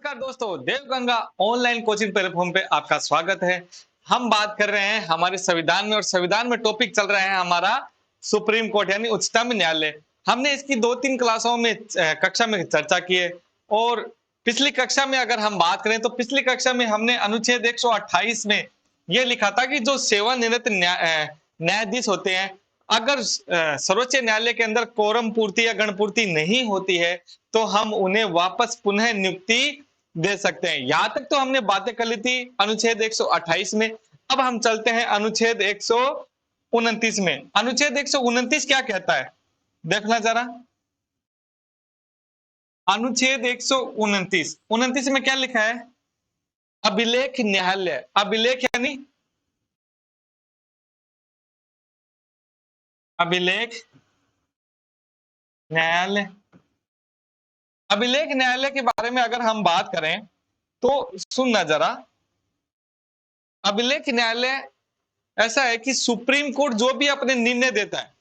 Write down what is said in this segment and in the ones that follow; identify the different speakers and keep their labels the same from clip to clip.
Speaker 1: नमस्कार दोस्तों, Devganga online coaching platform पे आपका स्वागत है। हम बात कर रहे हैं हमारे संविधान में और संविधान में टॉपिक चल रहा है हमारा सुप्रीम कोर्ट यानी उच्चतम न्यायालय। हमने इसकी 2-3 क्लासों में कक्षा में चर्चा की है और पिछली कक्षा में अगर हम बात करें तो पिछली कक्षा में हमने अनुच्छेद 128 में यह लिखा था कि जो सेवानिवृत्त न्यायाधीश होते हैं, अगर सर्वोच्च न्यायालय के अंदर कोरम पूर्ति या गणपूर्ति नहीं होती है तो हम उन्हें वापस पुनः नियुक्ति दे सकते हैं। यहां तक तो हमने बातें कर ली थी अनुच्छेद 128 में। अब हम चलते हैं अनुच्छेद 129 में। अनुच्छेद 129 क्या कहता है, देखना जरा। अनुच्छेद 129 में क्या लिखा है? अभिलेख न्यायालय। अभिलेख यानी अभिलेख न्यायालय। अभिलेख न्यायालय के बारे में अगर हम बात करें तो सुनना जरा। अभिलेख न्यायालय ऐसा है कि सुप्रीम कोर्ट जो भी अपने निर्णय देता है,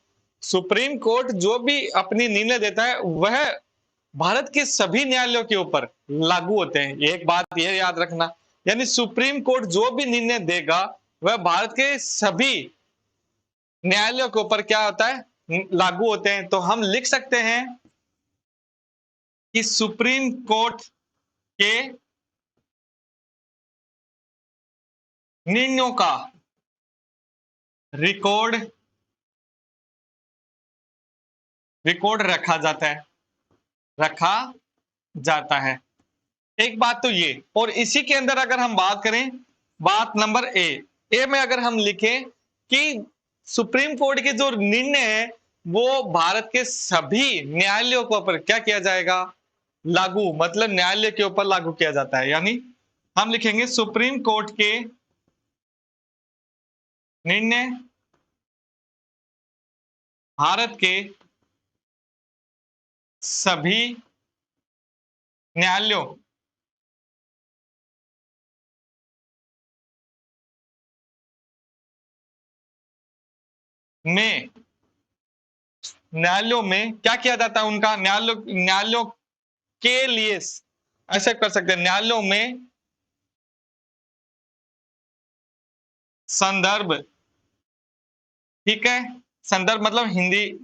Speaker 1: सुप्रीम कोर्ट जो भी अपनी निर्णय देता है वह भारत के सभी न्यायालयों के ऊपर लागू होते हैं। एक बात यह याद रखना, यानी सुप्रीम कोर्ट जो भी निर्णय देगा वह भारत के सभी न्यायालयों के ऊपर क्या होता है, लागू होते हैं। तो हम लिख सकते हैं कि सुप्रीम कोर्ट के निर्णयों का रिकॉर्ड रखा जाता है। एक बात तो ये, और इसी के अंदर अगर हम बात करें, बात नंबर ए में अगर हम लिखें कि सुप्रीम कोर्ट के जो निर्णय है वो भारत के सभी न्यायालयों के ऊपर क्या किया जाएगा, लागू, मतलब न्यायालय के ऊपर लागू किया जाता है। यानी हम लिखेंगे सुप्रीम कोर्ट के निर्णय भारत के सभी न्यायालयों में क्या किया जाता है, उनका न्यायालयों के लिए ऐसे कर सकते हैं, न्यायालयों में संदर्भ, ठीक है। संदर्भ मतलब हिंदी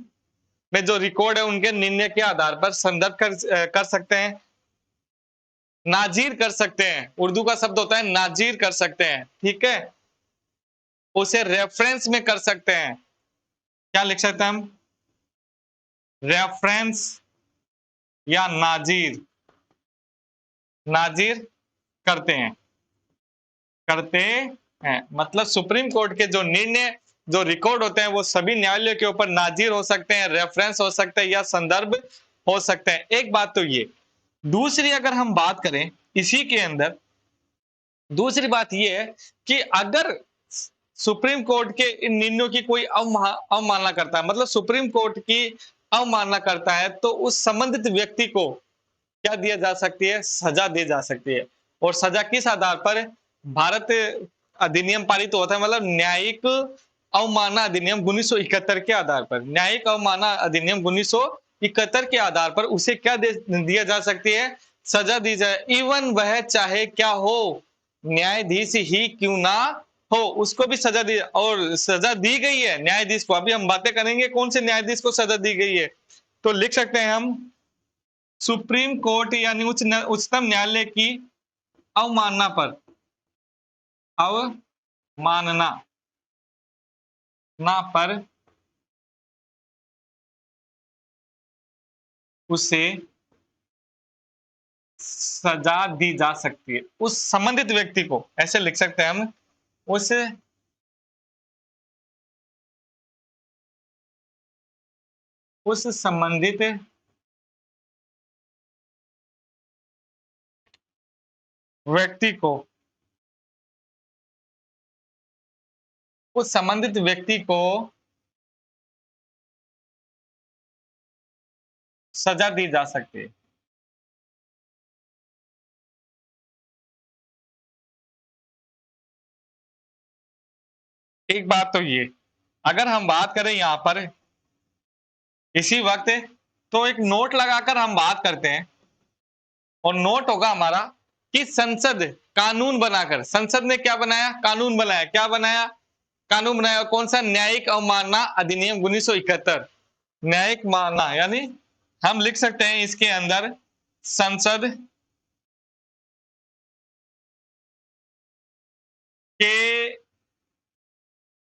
Speaker 1: में जो रिकॉर्ड है उनके निर्णय के आधार पर संदर्भ कर सकते हैं, नाजीर कर सकते हैं। उर्दू का शब्द होता है नाजीर कर सकते हैं, ठीक है। उसे रेफरेंस में कर सकते हैं। क्या लिख सकते हैं हम? रेफरेंस या नाजीर करते हैं। मतलब सुप्रीम कोर्ट के जो निर्णय, जो रिकॉर्ड होते हैं वो सभी न्यायालयों के ऊपर नाजीर हो सकते हैं, रेफरेंस हो सकते हैं या संदर्भ हो सकते हैं। एक बात तो ये। दूसरी अगर हम बात करें इसी के अंदर, दूसरी बात ये है कि अगर सुप्रीम कोर्ट के इन निर्णयों की कोई अवमानना करता है, मतलब सुप्रीम कोर्ट की अवमानना करता है, तो उस संबंधित व्यक्ति को क्या दिया जा सकती है, सजा दी जा सकती है। और सजा किस आधार पर? भारत अधिनियम पारित होता है, मतलब न्यायिक अवमानना अधिनियम 1971 के आधार पर, न्यायिक अवमानना अधिनियम 1971 के आधार पर उसे क्या दिया जा सकती है, सजा दी जाए। इवन वह चाहे क्या हो, न्यायाधीश ही क्यों ना हो, उसको भी सजा दी, और सजा दी गई है न्यायाधीश को। अभी हम बातें करेंगे कौन से न्यायाधीश को सजा दी गई है। तो लिख सकते हैं हम सुप्रीम कोर्ट यानी उच्चतम न्यायालय की अवमानना पर उसे सजा दी जा सकती है, उस संबंधित व्यक्ति को। ऐसे लिख सकते हैं हम, उस संबंधित व्यक्ति को, सजा दी जा सकती है। एक बात तो ये, अगर हम बात करें यहां पर इसी वक्त, तो एक नोट लगाकर हम बात करते हैं और नोट होगा हमारा कि संसद कानून बनाकर, संसद ने क्या बनाया? कानून बनाया। क्या बनाया? कानून बनाया। कौन सा? न्यायिक अवमानना अधिनियम 1971। न्यायिक मानना, यानी हम लिख सकते हैं इसके अंदर संसद के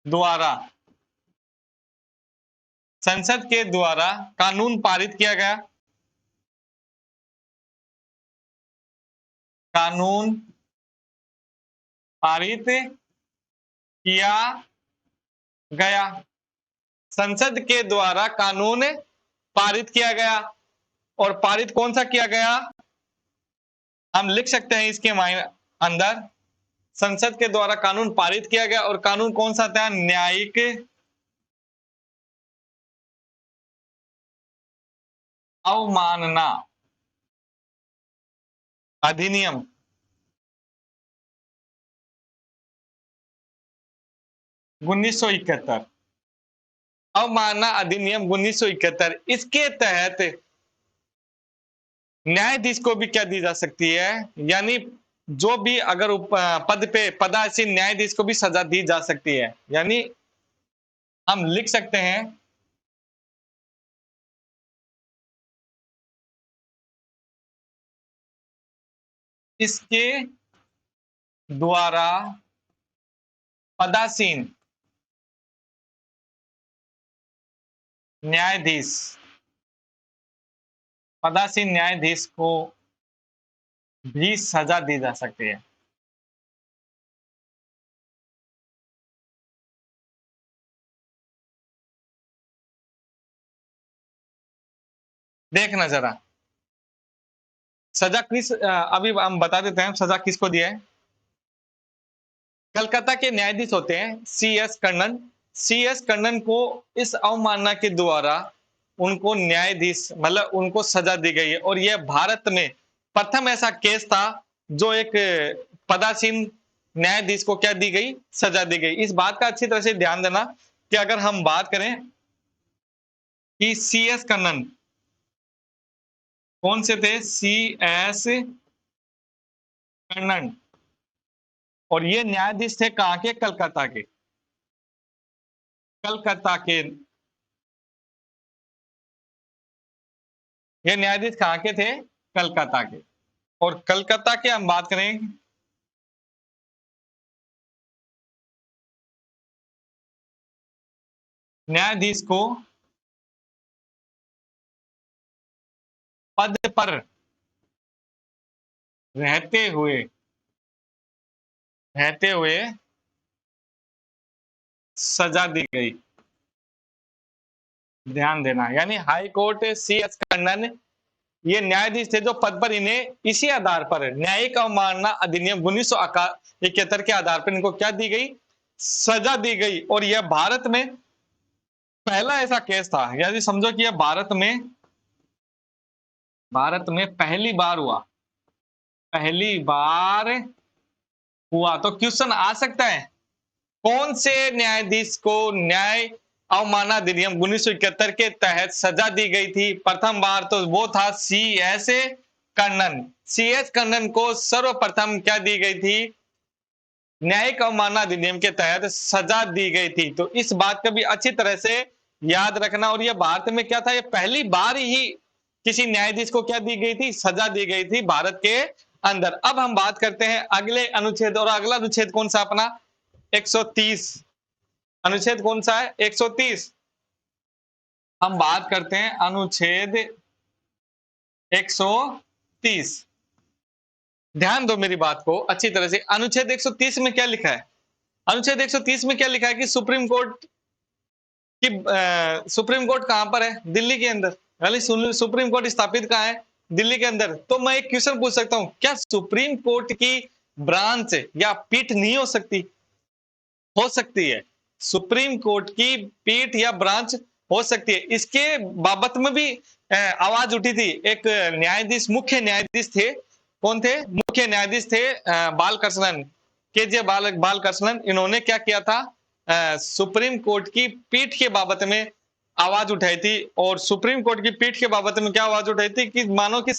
Speaker 1: द्वारा, संसद के द्वारा कानून पारित किया गया, कानून पारित किया गया, संसद के द्वारा कानून पारित किया गया। और पारित कौन सा किया गया? हम लिख सकते हैं इसके अंदर संसद के द्वारा कानून पारित किया गया, और कानून कौन सा था? न्यायिक अवमानना अधिनियम 1971। अवमानना अधिनियम 1971, इसके तहत न्यायाधीश को भी क्या दी जा सकती है? यानी जो भी अगर पद पे पदासीन न्यायाधीश को भी सजा दी जा सकती है। यानी हम लिख सकते हैं इसके द्वारा पदासीन न्यायाधीश, पदासीन न्यायाधीश को भी सजा दी जा सकती है। देखना जरा सजा किस, अभी हम बता देते हैं सजा किसको दिया है। कलकत्ता के न्यायाधीश होते हैं CS कन्नन। CS कन्नन को इस अवमानना के द्वारा उनको न्यायाधीश, मतलब उनको सजा दी गई है। और यह भारत में प्रथम ऐसा केस था जो एक पदासीन न्यायाधीश को क्या दी गई? सजा दी गई। इस बात का अच्छी तरह से ध्यान देना कि अगर हम बात करें कि CS कन्नन कौन से थे? CS कन्नन, और ये न्यायाधीश थे कहां के? कलकत्ता के। कलकत्ता के ये न्यायाधीश कहां के थे? कलकत्ता के। और कलकत्ता के हम बात करें न्यायाधीश को पद पर रहते हुए सजा दी गई। ध्यान देना, यानी हाई कोर्ट CS कन्नन ये न्यायाधीश थे जो पद पर इन्हें इसी आधार पर न्यायिक अवमानना अधिनियम 1971 के आधार पर इनको क्या दी गई? सजा दी गई। और यह भारत में पहला ऐसा केस था, यानी समझो कि यह भारत में पहली बार हुआ, पहली बार हुआ। तो क्वेश्चन आ सकता है कौन से न्यायाधीश को न्याय अवमानना अधिनियम 1971 के तहत सजा दी गई थी प्रथम बार? तो वो था CS कन्नन। CS कन्नन को सर्वप्रथम क्या दी गई थी? न्यायिक अवमानना अधिनियम के तहत सजा दी गई थी। तो इस बात का भी अच्छी तरह से याद रखना। और यह भारत में क्या था? यह पहली बार ही किसी न्यायाधीश को क्या दी गई थी? सजा दी गई थी भारत के अंदर। अब हम बात करते हैं अगले अनुच्छेद, और अगला अनुच्छेद कौन सा अपना? 130। अनुच्छेद कौन सा है? 130। हम बात करते हैं अनुच्छेद 130। ध्यान दो मेरी बात को अच्छी तरह से। अनुच्छेद 130 में क्या लिखा है? अनुच्छेद 130 में क्या लिखा है कि सुप्रीम कोर्ट सुप्रीम कोर्ट कहां पर है? दिल्ली के अंदर। यानी सुप्रीम कोर्ट स्थापित कहां है? दिल्ली के अंदर। तो मैं एक क्वेश्चन पूछ सकता हूं, क्या सुप्रीम कोर्ट की ब्रांच या पीठ नहीं हो सकती? हो सकती है। सुप्रीम कोर्ट की पीठ या ब्रांच हो सकती है। इसके बाबत में भी आवाज उठी थी। एक न्यायाधीश, मुख्य न्यायाधीश थे। कौन थे? मुख्य न्यायाधीश थे बालकृष्णन, KJ बालकृष्णन। इन्होंने क्या किया था? सुप्रीम कोर्ट की पीठ के बाबत में आवाज उठाई थी। और सुप्रीम कोर्ट की पीठ के बाबत में क्या आवाज उठाई थी कि मानो कि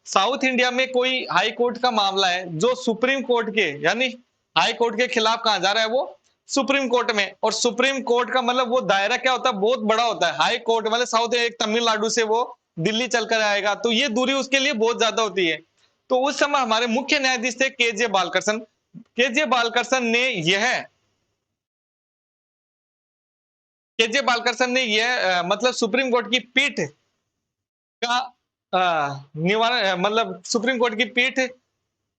Speaker 1: साउथ इंडिया में कोई हाई कोर्ट का मामला है जो सुप्रीम कोर्ट के यानी हाई कोर्ट के खिलाफ कहा जा रहा है, वो सुप्रीम कोर्ट में। और सुप्रीम कोर्ट का मतलब वो दायरा क्या होता है, बहुत बड़ा होता है। हाई कोर्ट मतलब साउथ एक तमिलनाडु से वो दिल्ली चलकर आएगा, तो ये दूरी उसके लिए बहुत ज्यादा होती है। तो उस समय हमारे मुख्य न्यायाधीश थे केजे बालकृष्ण। केजे बालकृष्ण ने यह केजे बालकृष्ण ने यह मतलब सुप्रीम कोर्ट की पीठ का निवारण मतलब सुप्रीम कोर्ट की पीठ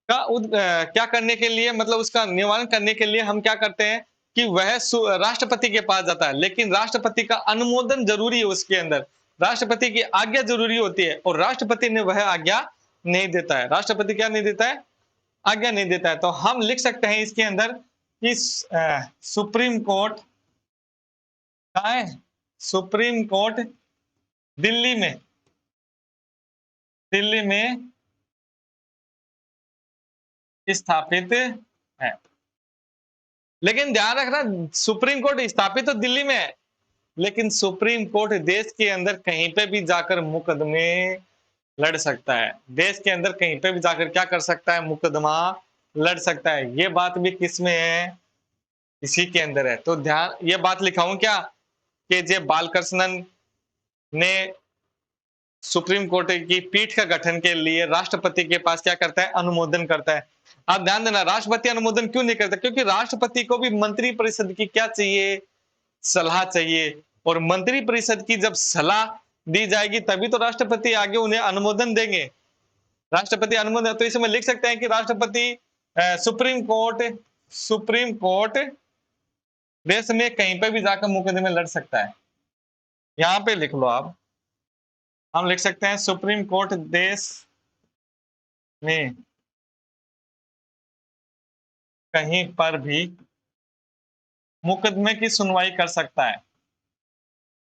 Speaker 1: का क्या करने के लिए मतलब उसका निवारण करने के लिए हम क्या करते हैं कि वह राष्ट्रपति के पास जाता है, लेकिन राष्ट्रपति का अनुमोदन जरूरी है उसके अंदर, राष्ट्रपति की आज्ञा जरूरी होती है, और राष्ट्रपति ने वह आज्ञा नहीं देता है। राष्ट्रपति क्या नहीं देता है, आज्ञा नहीं देता है। तो हम लिख सकते हैं इसके अंदर कि सुप्रीम कोर्ट कहाँ है, सुप्रीम कोर्ट दिल्ली में, दिल्ली में स्थापित है। लेकिन ध्यान रखना, सुप्रीम कोर्ट स्थापित तो दिल्ली में है, लेकिन सुप्रीम कोर्ट देश के अंदर कहीं पे भी जाकर मुकदमे लड़ सकता है। देश के अंदर कहीं पे भी जाकर क्या कर सकता है, मुकदमा लड़ सकता है। ये बात भी किस में है, इसी के अंदर है। तो ध्यान, ये बात लिखाऊं क्या कि जे बालकृष्णन ने सुप्रीम कोर्ट की पीठ का गठन के लिए राष्ट्रपति के पास क्या करता है, अनुमोदन करता है। आप ध्यान देना, राष्ट्रपति अनुमोदन क्यों नहीं करता, क्योंकि राष्ट्रपति को भी मंत्री परिषद की क्या चाहिए, सलाह चाहिए। और मंत्री परिषद की जब सलाह दी जाएगी तभी तो राष्ट्रपति आगे उन्हें अनुमोदन देंगे। राष्ट्रपति अनुमोदन, तो इसमें लिख सकते हैं कि राष्ट्रपति सुप्रीम कोर्ट देश में कहीं पर भी जाकर मुकदमे लड़ सकता है। यहां पे लिख लो आप, हम लिख सकते हैं सुप्रीम कोर्ट देश में कहीं पर भी मुकदमे की सुनवाई कर सकता है।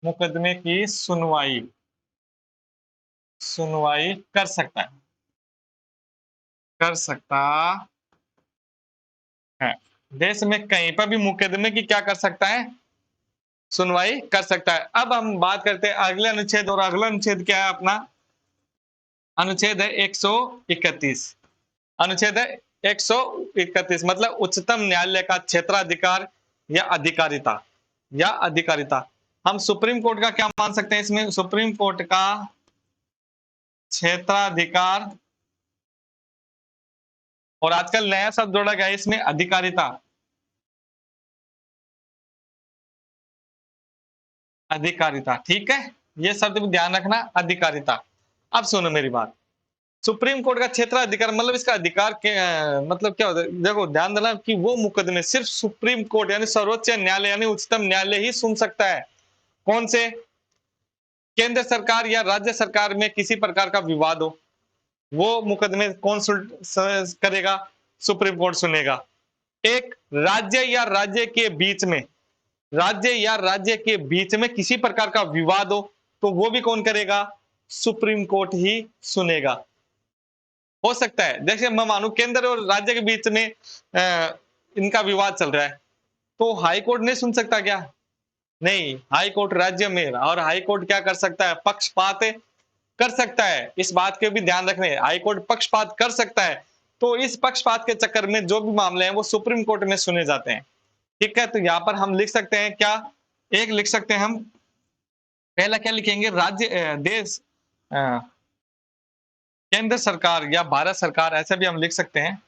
Speaker 1: मुकदमे की सुनवाई सुनवाई कर सकता है, कर सकता है। देश में कहीं पर भी मुकदमे की क्या कर सकता है, सुनवाई कर सकता है। अब हम बात करते हैं अगले अनुच्छेद, और अगला अनुच्छेद क्या है अपना, अनुच्छेद है 131। अनुच्छेद है 131 मतलब उच्चतम न्यायालय का क्षेत्राधिकार या अधिकारिता, या अधिकारिता। हम सुप्रीम कोर्ट का क्या मान सकते हैं इसमें, सुप्रीम कोर्ट का क्षेत्राधिकार, और आजकल नया शब्द जोड़ा गया है इसमें, अधिकारिता। अधिकारिता, ठीक है, ये शब्द भी ध्यान रखना, अधिकारिता। अब सुनो मेरी बात, सुप्रीम कोर्ट का क्षेत्राधिकार मतलब इसका अधिकार के मतलब क्या होता है, देखो ध्यान देना कि वो मुकदमे सिर्फ सुप्रीम कोर्ट यानी सर्वोच्च न्यायालय यानी उच्चतम न्यायालय ही सुन सकता है। कौन से, केंद्र सरकार या राज्य सरकार में किसी प्रकार का विवाद हो, वो मुकदमे कौन करेगा, सुप्रीम कोर्ट सुनेगा। एक राज्य या राज्य के बीच में, राज्य या राज्य के बीच में किसी प्रकार का विवाद हो तो वो भी कौन करेगा, सुप्रीम कोर्ट ही सुनेगा। हो सकता है जैसे मैं मानू केंद्र और राज्य के बीच में इनका विवाद चल रहा है, तो हाई कोर्ट नहीं सुन सकता क्या, नहीं, हाई कोर्ट राज्य में, और हाई कोर्ट क्या कर सकता है, पक्षपात कर सकता है। इस बात के भी ध्यान रखने, हाई कोर्ट पक्षपात कर सकता है। तो इस पक्षपात के चक्कर में जो भी मामले हैं वो सुप्रीम कोर्ट में सुने जाते हैं। ठीक है, तो यहाँ पर हम लिख सकते हैं क्या, एक लिख सकते हैं हम, पहला क्या लिखेंगे, राज्य देश केंद्र सरकार या भारत सरकार, ऐसे भी हम लिख सकते हैं।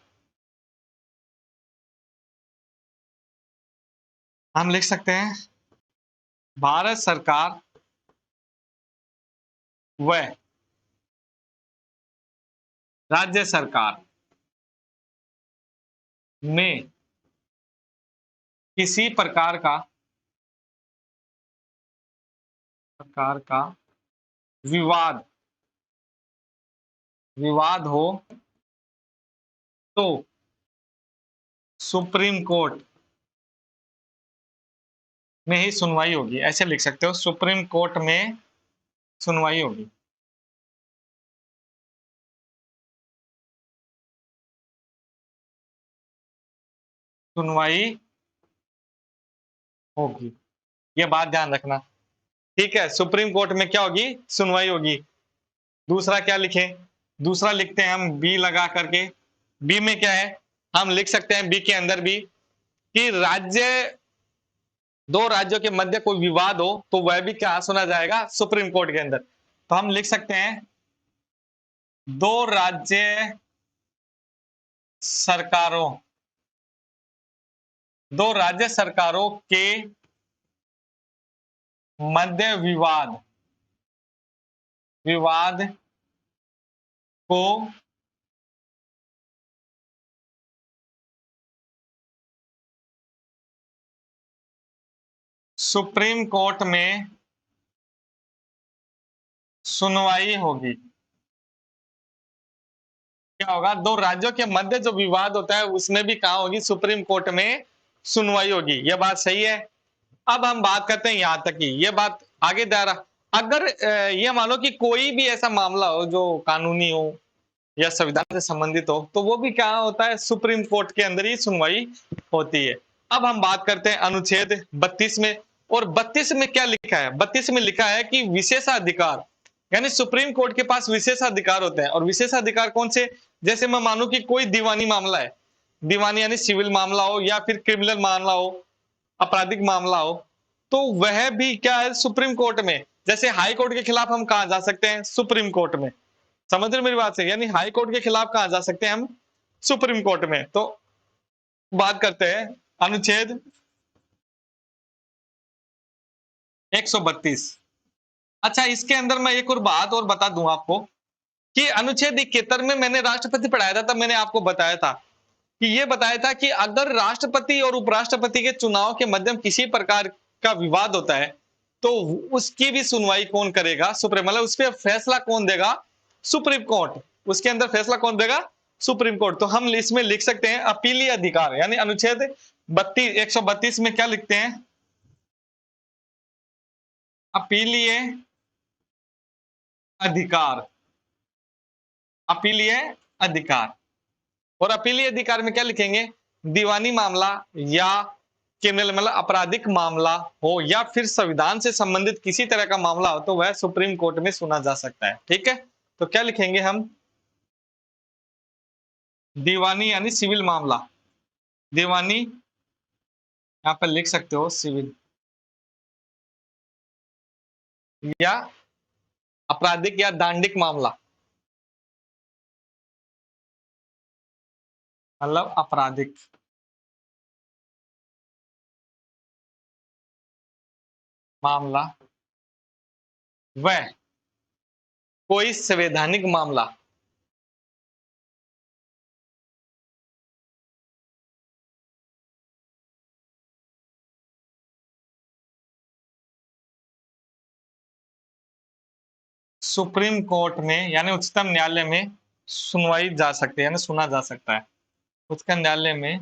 Speaker 1: हम लिख सकते हैं भारत सरकार व राज्य सरकार में किसी प्रकार का विवाद विवाद हो तो सुप्रीम कोर्ट में ही सुनवाई होगी, ऐसे लिख सकते हो, सुप्रीम कोर्ट में सुनवाई होगी। सुनवाई होगी, ये बात ध्यान रखना। ठीक है, सुप्रीम कोर्ट में क्या होगी, सुनवाई होगी। दूसरा क्या लिखें, दूसरा लिखते हैं हम बी लगा करके। बी में क्या है, हम लिख सकते हैं बी के अंदर भी कि राज्य, दो राज्यों के मध्य कोई विवाद हो तो वह भी क्या सुना जाएगा, सुप्रीम कोर्ट के अंदर। तो हम लिख सकते हैं दो राज्य सरकारों, दो राज्य सरकारों के मध्य विवाद, विवाद को सुप्रीम कोर्ट में सुनवाई होगी। क्या होगा, दो राज्यों के मध्य जो विवाद होता है उसमें भी कहां होगी, सुप्रीम कोर्ट में सुनवाई होगी। यह बात सही है। अब हम बात करते हैं यहां तक की, यह बात आगे दायरा, अगर ये मानो कि कोई भी ऐसा मामला हो जो कानूनी हो या संविधान से संबंधित हो, तो वो भी क्या होता है, सुप्रीम कोर्ट के अंदर ही सुनवाई होती है। अब हम बात करते हैं अनुच्छेद 32 में, और 32 में क्या लिखा है, 32 में लिखा है कि विशेषाधिकार, यानी सुप्रीम कोर्ट के पास विशेषाधिकार होते हैं। और विशेषाधिकार कौन से, जैसे मैं मानूं कि कोई दीवानी मामला है, दीवानी यानी सिविल मामला हो या फिर क्रिमिनल मामला हो, आपराधिक मामला हो, तो वह भी क्या है, सुप्रीम कोर्ट में। जैसे हाई कोर्ट के खिलाफ हम कहा जा सकते हैं, सुप्रीम कोर्ट में। समझ रहे मेरी बात से, यानी हाई कोर्ट के खिलाफ कहा जा सकते हैं हम, सुप्रीम कोर्ट में। तो बात करते हैं अनुच्छेद 132। अच्छा, इसके अंदर मैं एक और बात और बता दूं आपको कि अनुच्छेद 71 में मैंने राष्ट्रपति पढ़ाया था, तब मैंने आपको बताया था कि ये बताया था कि अगर राष्ट्रपति और उपराष्ट्रपति के चुनाव के मध्यम किसी प्रकार का विवाद होता है तो उसकी भी सुनवाई कौन करेगा, सुप्रीम, मतलब उस पर फैसला कौन देगा, सुप्रीम कोर्ट। उसके अंदर फैसला कौन देगा, सुप्रीम कोर्ट। तो हम इसमें लिख सकते हैं अपीलीय अधिकार, यानी अनुच्छेद 132 में क्या लिखते हैं, अपीलीय अधिकार, अपीलीय अधिकार। और अपीलीय अधिकार में क्या लिखेंगे, दीवानी मामला या क्रिमिनल मतलब आपराधिक मामला हो या फिर संविधान से संबंधित किसी तरह का मामला हो तो वह सुप्रीम कोर्ट में सुना जा सकता है। ठीक है, तो क्या लिखेंगे हम, दीवानी यानी सिविल मामला, दीवानी यहां पर लिख सकते हो सिविल, या आपराधिक या दांडिक मामला, मतलब आपराधिक मामला, वह कोई संवैधानिक मामला, सुप्रीम कोर्ट में यानी उच्चतम न्यायालय में सुनवाई जा सकती है, यानी सुना जा सकता है, उच्चतम न्यायालय में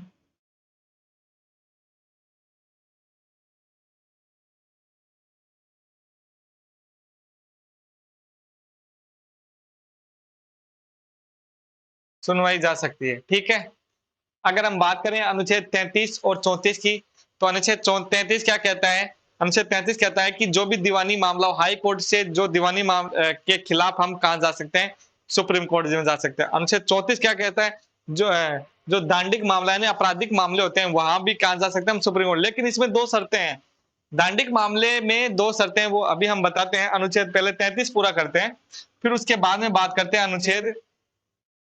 Speaker 1: सुनवाई जा सकती है। ठीक है, अगर हम बात करें अनुच्छेद 33 और 34 की, तो अनुच्छेद 33 क्या कहता है, अनुच्छेद 33 कहता है कि जो भी दीवानी मामला हो, हाई कोर्ट से जो दीवानी के खिलाफ हम कहां जा सकते हैं, सुप्रीम कोर्ट में जा सकते हैं। अनुच्छेद 34 क्या कहता है, जो दांडिक मामला है, आपराधिक मामले होते हैं, वहां भी कहां जा सकते हैं हम, सुप्रीम कोर्ट। लेकिन इसमें दो शर्तें हैं, दांडिक मामले में दो शर्तें, वो अभी हम बताते हैं। अनुच्छेद पहले 33 पूरा करते हैं, फिर उसके बाद में बात करते हैं अनुच्छेद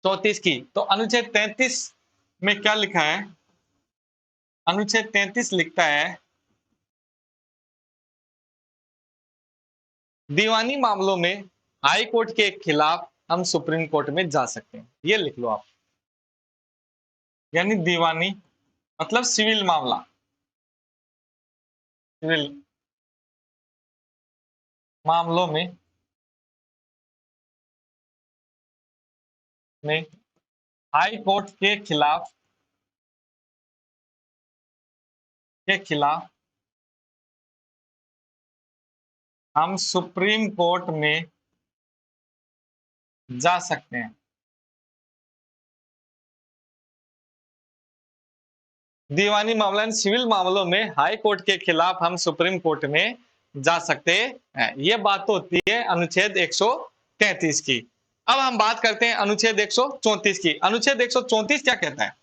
Speaker 1: 34 की। तो अनुच्छेद 33 में क्या लिखा है, अनुच्छेद 33 लिखता है दीवानी मामलों में हाई कोर्ट के खिलाफ हम सुप्रीम कोर्ट में जा सकते हैं। ये लिख लो आप, यानी दीवानी मतलब सिविल मामला, सिविल मामलों में हाई कोर्ट के खिलाफ हम सुप्रीम कोर्ट में जा सकते हैं। दीवानी मामला सिविल मामलों में हाई कोर्ट के खिलाफ हम सुप्रीम कोर्ट में जा सकते हैं। यह बात तो होती है अनुच्छेद 133 की। अब हम बात करते हैं अनुच्छेद 134 की। अनुच्छेद 134 क्या कहता है?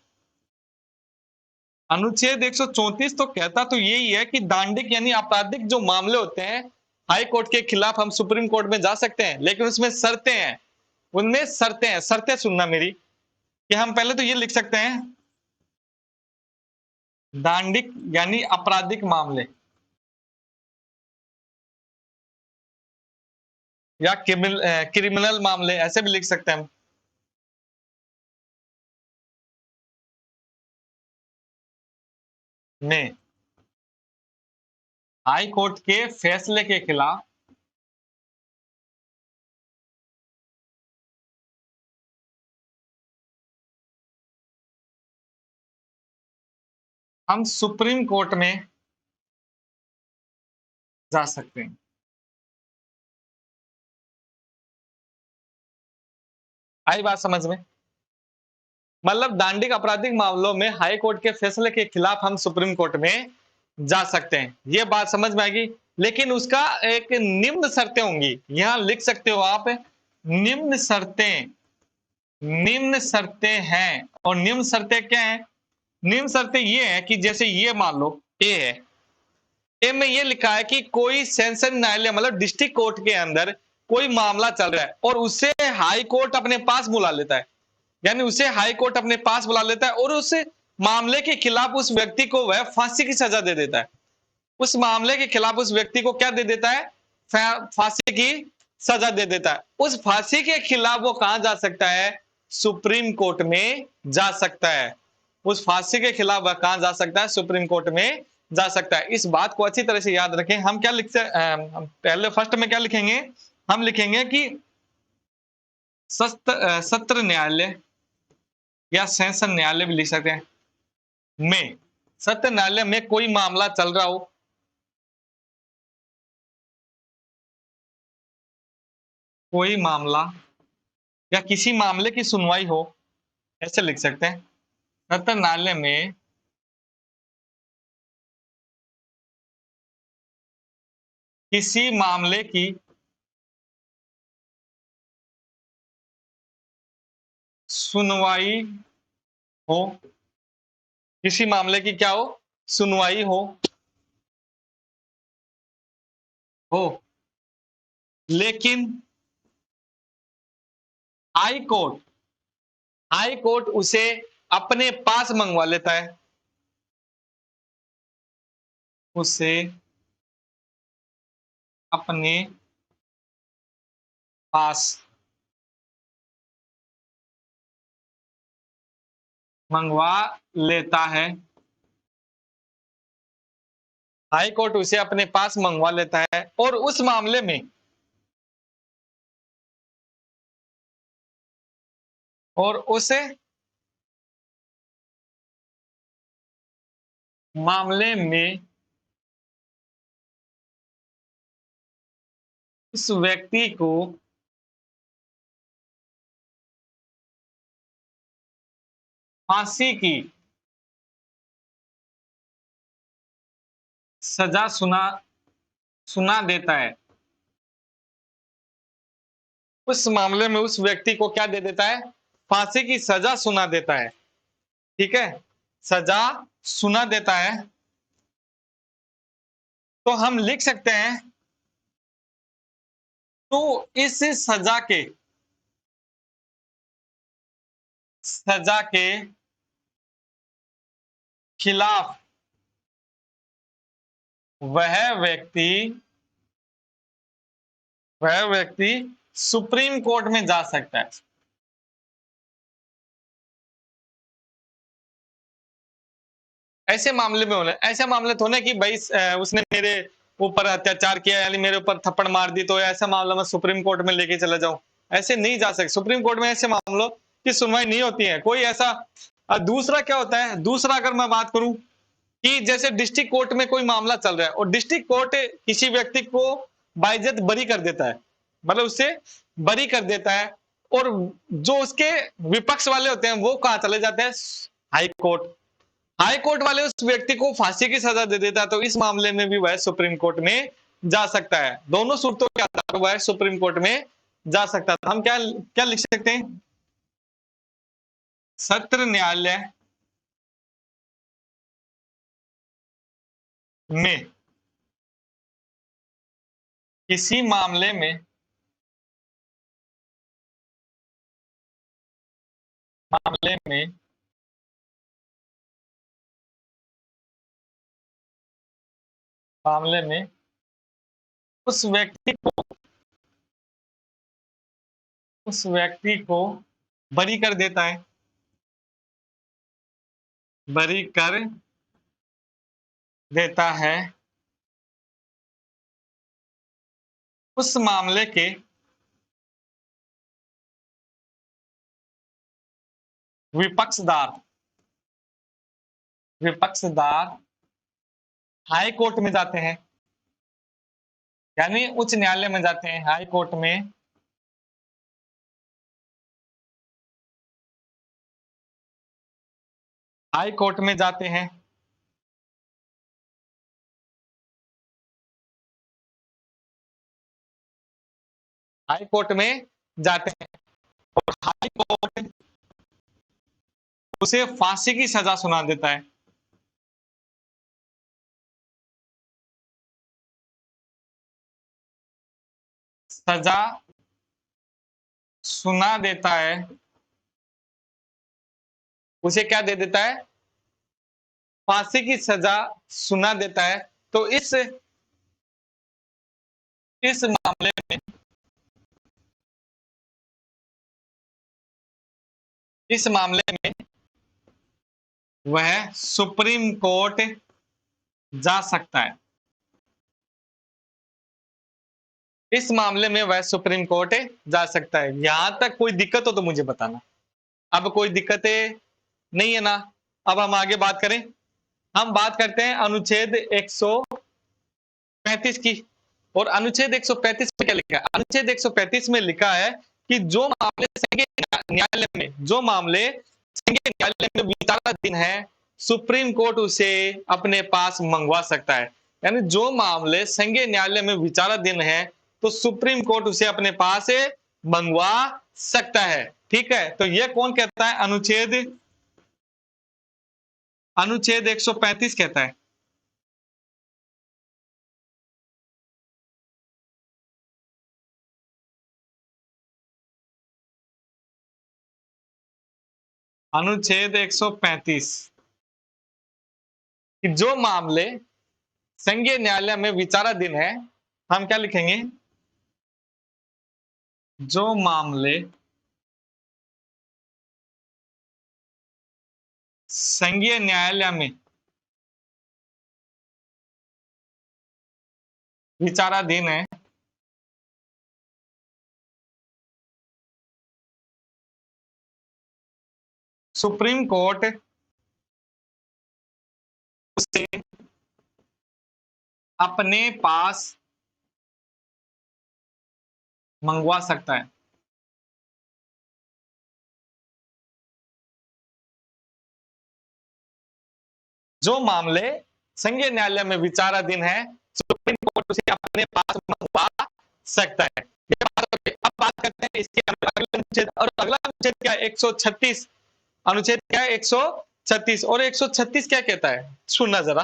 Speaker 1: अनुच्छेद 134 तो कहता तो यही है कि दांडिक यानी आपराधिक जो मामले होते हैं, हाई कोर्ट के खिलाफ हम सुप्रीम कोर्ट में जा सकते हैं, लेकिन उसमें शर्तें हैं। उनमें शर्तें हैं, शर्तें सुनना मेरी, कि हम पहले तो ये लिख सकते हैं, दांडिक यानी आपराधिक मामले या क्रिमिनल मामले, ऐसे भी लिख सकते हैं हम। में हाई कोर्ट के फैसले के खिलाफ हम सुप्रीम कोर्ट में जा सकते हैं। आई बात समझ में? मतलब दांडिक आपराधिक मामलों में हाई कोर्ट के फैसले के खिलाफ हम सुप्रीम कोर्ट में जा सकते हैं, ये बात समझ में आएगी। लेकिन उसका एक निम्न शर्तें होंगी, यहां लिख सकते हो आप, निम्न शर्तें, निम्न शर्तें हैं। और निम्न शर्तें क्या हैं? निम्न शर्तें ये है कि जैसे ये मान लो ए है, ए में ये लिखा है कि कोई सेशन न्यायालय मतलब डिस्ट्रिक्ट कोर्ट के अंदर कोई मामला चल रहा है और उसे हाई कोर्ट अपने पास बुला लेता है, यानी उसे हाई कोर्ट अपने पास बुला लेता है और उस मामले के खिलाफ उस व्यक्ति को वह फांसी की सजा दे देता है। उस मामले के खिलाफ उस व्यक्ति को क्या दे देता है? फांसी की सजा दे देता है। उस फांसी के खिलाफ वो कहां जा सकता है? सुप्रीम कोर्ट में जा सकता है। उस फांसी के खिलाफ वह कहां जा सकता है? सुप्रीम कोर्ट में जा सकता है। इस बात को अच्छी तरह से याद रखें। हम क्या पहले फर्स्ट में क्या लिखेंगे? हम लिखेंगे कि सत्र न्यायालय या सेशन न्यायालय भी लिख सकते हैं, में सत्र न्यायालय में कोई मामला चल रहा हो, कोई मामला या किसी मामले की सुनवाई हो, ऐसे लिख सकते हैं। सत्र न्यायालय में किसी मामले की सुनवाई हो, किसी मामले की क्या हो? सुनवाई हो। लेकिन हाई कोर्ट, हाई कोर्ट उसे अपने पास मंगवा लेता है, उसे अपने पास मंगवा लेता है। हाई कोर्ट उसे अपने पास मंगवा लेता है और उस मामले में, और उसे मामले में उस व्यक्ति को फांसी की सजा सुना देता है। उस मामले में उस व्यक्ति को क्या दे देता है? फांसी की सजा सुना देता है। ठीक है, सजा सुना देता है। तो हम लिख सकते हैं, तो इस सजा के खिलाफ वह व्यक्ति सुप्रीम कोर्ट में जा सकता है। ऐसे मामले में होने, ऐसे मामले तो होने कि भाई उसने मेरे ऊपर अत्याचार किया यानी मेरे ऊपर थप्पड़ मार दी, तो ऐसा मामला मैं सुप्रीम कोर्ट में लेके चला जाऊं, ऐसे नहीं जा सकते। सुप्रीम कोर्ट में ऐसे मामलों की सुनवाई नहीं होती है कोई ऐसा। दूसरा क्या होता है? दूसरा अगर मैं बात करूं कि जैसे डिस्ट्रिक्ट कोर्ट में कोई मामला चल रहा है और डिस्ट्रिक्ट कोर्ट किसी व्यक्ति को बाइज्जत बरी कर देता है, मतलब उससे बरी कर देता है, और जो उसके विपक्ष वाले होते हैं वो कहां चले जाते हैं? High court. हाई कोर्ट वाले उस व्यक्ति को फांसी की सजा दे देता है, तो इस मामले में भी वह सुप्रीम कोर्ट में जा सकता है। दोनों सूरतों के आधार पर वह सुप्रीम कोर्ट में जा सकता था। हम क्या क्या लिख सकते हैं? सत्र न्यायालय में किसी मामले में मामले में उस व्यक्ति को बरी कर देता है, बरी कर देता है, उस मामले के विपक्षदार विपक्षदार हाई कोर्ट में जाते हैं, यानी उच्च न्यायालय में जाते हैं, हाई कोर्ट में जाते हैं। हाई कोर्ट में जाते हैं और हाई कोर्ट उसे फांसी की सजा सुना देता है। सजा सुना देता है, उसे क्या दे देता है? फांसी की सजा सुना देता है। तो इस मामले में इस मामले में वह सुप्रीम कोर्ट जा सकता है। इस मामले में वह सुप्रीम कोर्ट जा सकता है। यहां तक कोई दिक्कत हो तो मुझे बताना। अब कोई दिक्कतें नहीं है ना? अब हम आगे बात करें। हम बात करते हैं अनुच्छेद 135 की। और अनुच्छेद 135 में क्या लिखा है? अनुच्छेद 135 में लिखा है कि जो मामले संघीय न्यायालय में विचाराधीन है, सुप्रीम कोर्ट उसे अपने पास मंगवा सकता है। यानी जो मामले संघीय न्यायालय में विचाराधीन है, तो सुप्रीम कोर्ट उसे अपने पास मंगवा सकता है। ठीक है, तो यह कौन कहता है? अनुच्छेद 135 कहता है। अनुच्छेद 135 कि जो मामले संघीय न्यायालय में विचाराधीन है, हम क्या लिखेंगे? जो मामले संघीय न्यायालय में विचाराधीन है, सुप्रीम कोर्ट उसे अपने पास मंगवा सकता है। जो मामले संघीय न्यायालय में विचाराधीन है, सुप्रीम कोर्ट उसे अपने पास मंगवा सकता है। अब बात करते हैं इसके अगले अनुच्छेद। और अगला अनुच्छेद क्या है? 136। अनुच्छेद क्या है? 136। और 136 क्या कहता है? सुनना जरा।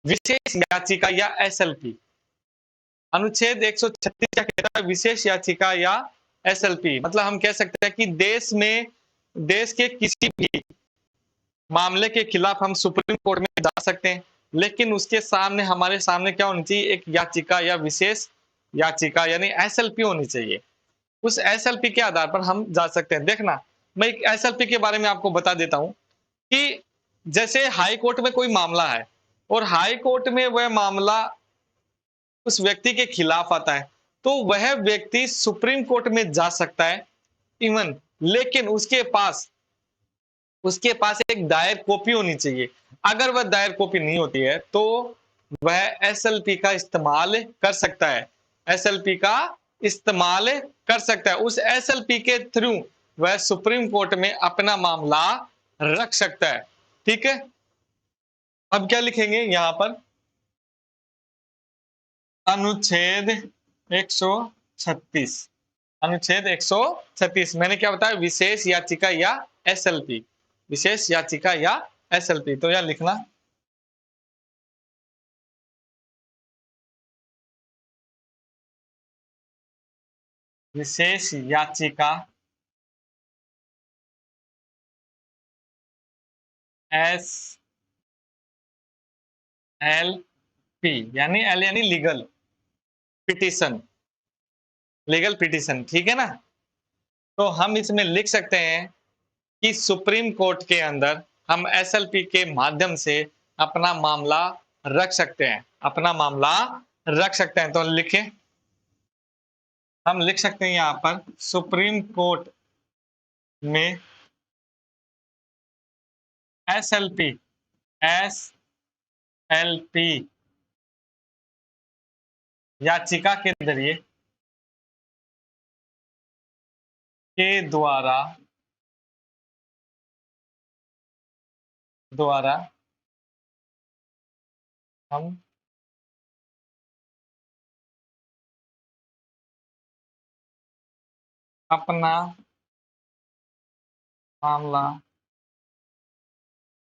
Speaker 1: विशेष याचिका या एसएलपी। अनुच्छेद 136 क्या कहता है? विशेष याचिका या एसएलपी। मतलब हम कह सकते हैं कि देश के किसी भी मामले के खिलाफ हम सुप्रीम कोर्ट में जा सकते हैं, लेकिन उसके सामने हमारे सामने क्या होनी चाहिए? एक याचिका या विशेष याचिका यानी एसएलपी होनी चाहिए। उस एसएलपी के आधार पर हम जा सकते हैं। देखना, मैं एक एसएलपी के बारे में आपको बता देता हूं कि जैसे हाई कोर्ट में कोई मामला है और हाई कोर्ट में वह मामला उस व्यक्ति के खिलाफ आता है, तो वह व्यक्ति सुप्रीम कोर्ट में जा सकता है इवन, लेकिन उसके पास एक दायर कॉपी होनी चाहिए। अगर वह दायर कॉपी नहीं होती है तो वह एसएलपी का इस्तेमाल कर सकता है। एसएलपी का इस्तेमाल कर सकता है। उस एसएलपी के थ्रू वह सुप्रीम कोर्ट में अपना मामला रख सकता है। ठीक है, अब क्या लिखेंगे यहां पर? अनुच्छेद 136, अनुच्छेद 136 मैंने क्या बताया, विशेष याचिका या एसएलपी, विशेष याचिका या एसएलपी। तो यह लिखना, विशेष याचिका एस एल पी, यानी एल यानी लीगल पिटीशन, लीगल पिटीशन, ठीक है ना। तो हम इसमें लिख सकते हैं कि सुप्रीम कोर्ट के अंदर हम एसएलपी के माध्यम से अपना मामला रख सकते हैं, अपना मामला रख सकते हैं। तो लिखें, हम लिख सकते हैं यहां पर सुप्रीम कोर्ट में एसएलपी, एसएलपी याचिका के जरिए के द्वारा हम अपना मामला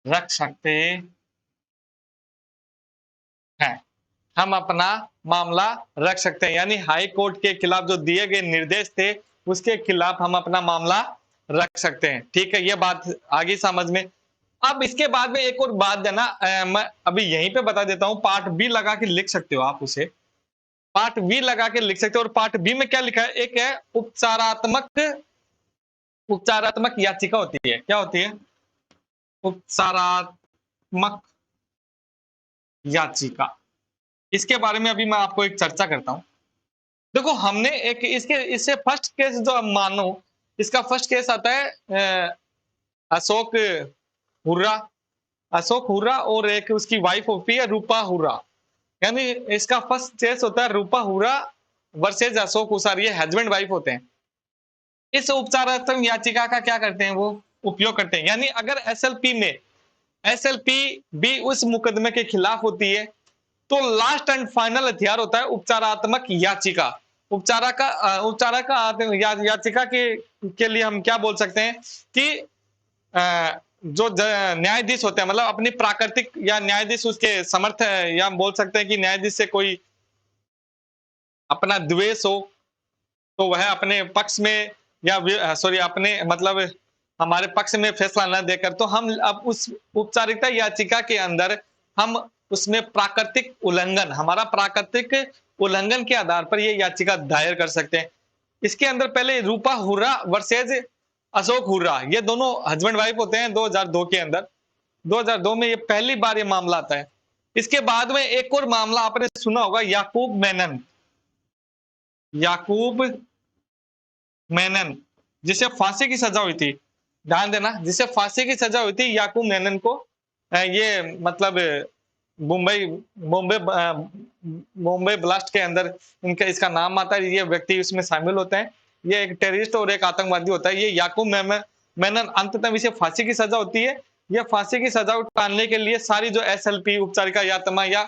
Speaker 1: रख सकते हैं, हम अपना मामला रख सकते हैं, यानी हाई कोर्ट के खिलाफ जो दिए गए निर्देश थे उसके खिलाफ हम अपना मामला रख सकते हैं। ठीक है, ये बात आगे समझ में। अब इसके बाद में एक और बात देना, मैं अभी यहीं पे बता देता हूं, पार्ट बी लगा के लिख सकते हो आप उसे, पार्ट बी लगा के लिख सकते हो। और पार्ट बी में क्या लिखा है, एक है उपचारात्मक, उपचारात्मक याचिका होती है, क्या होती है, उपचारात्मक याचिका। इसके बारे में अभी मैं आपको एक चर्चा करता हूं। देखो हमने एक इसके इससे फर्स्ट केस जो अब मानो, इसका फर्स्ट केस आता है अशोक हुर्रा, अशोक हुर्रा और एक उसकी वाइफ होती है रूपा हुर्रा, यानी इसका फर्स्ट केस होता है रूपा हुर्रा वर्सेज अशोक हुसार, ये हस्बैंड वाइफ होते हैं। इस उपचारात्मक याचिका का क्या करते हैं, वो उपयोग करते हैं, यानी अगर एसएलपी में, एसएलपी भी उस मुकदमे के खिलाफ होती है तो लास्ट एंड फाइनल हथियार होता है उपचारात्मक याचिका। उपचारा का याचिका के लिए हम क्या बोल सकते हैं कि जो न्यायाधीश होते हैं, मतलब अपनी प्राकृतिक, या न्यायाधीश उसके समर्थ है, या हम बोल सकते हैं कि न्यायाधीश से कोई अपना द्वेष हो तो वह अपने पक्ष में, या सॉरी अपने मतलब हमारे पक्ष में फैसला न देकर, तो हम अब उस उपचारिकता याचिका के अंदर हम उसमें प्राकृतिक उल्लंघन, हमारा प्राकृतिक उल्लंघन के आधार पर ये याचिका दायर कर सकते हैं। इसके अंदर पहले रूपा हुर्रा वर्सेज अशोक हुर्रा, ये दोनों हस्बैंड वाइफ होते हैं 2002 के अंदर, 2002 में ये पहली बार ये मामला आता है। इसके बाद में एक और मामला आपने सुना होगा, याकूब मेनन, याकूब मेनन, जिसे फांसी की सजा हुई थी, ध्यान देना, जिसे फांसी की सजा हुई थी याकूब मेनन को, ये मतलब मुंबई मुंबई मुंबई ब्लास्ट के अंदर इनका इसका नाम आता है, ये व्यक्ति इसमें शामिल होते हैं, ये एक टेररिस्ट और एक आतंकवादी होता है ये याकूब मेनन। अंततः इसे फांसी की सजा होती है। यह फांसी की सजा टालने के लिए सारी जो एसएलपी उपचारिका यातमा या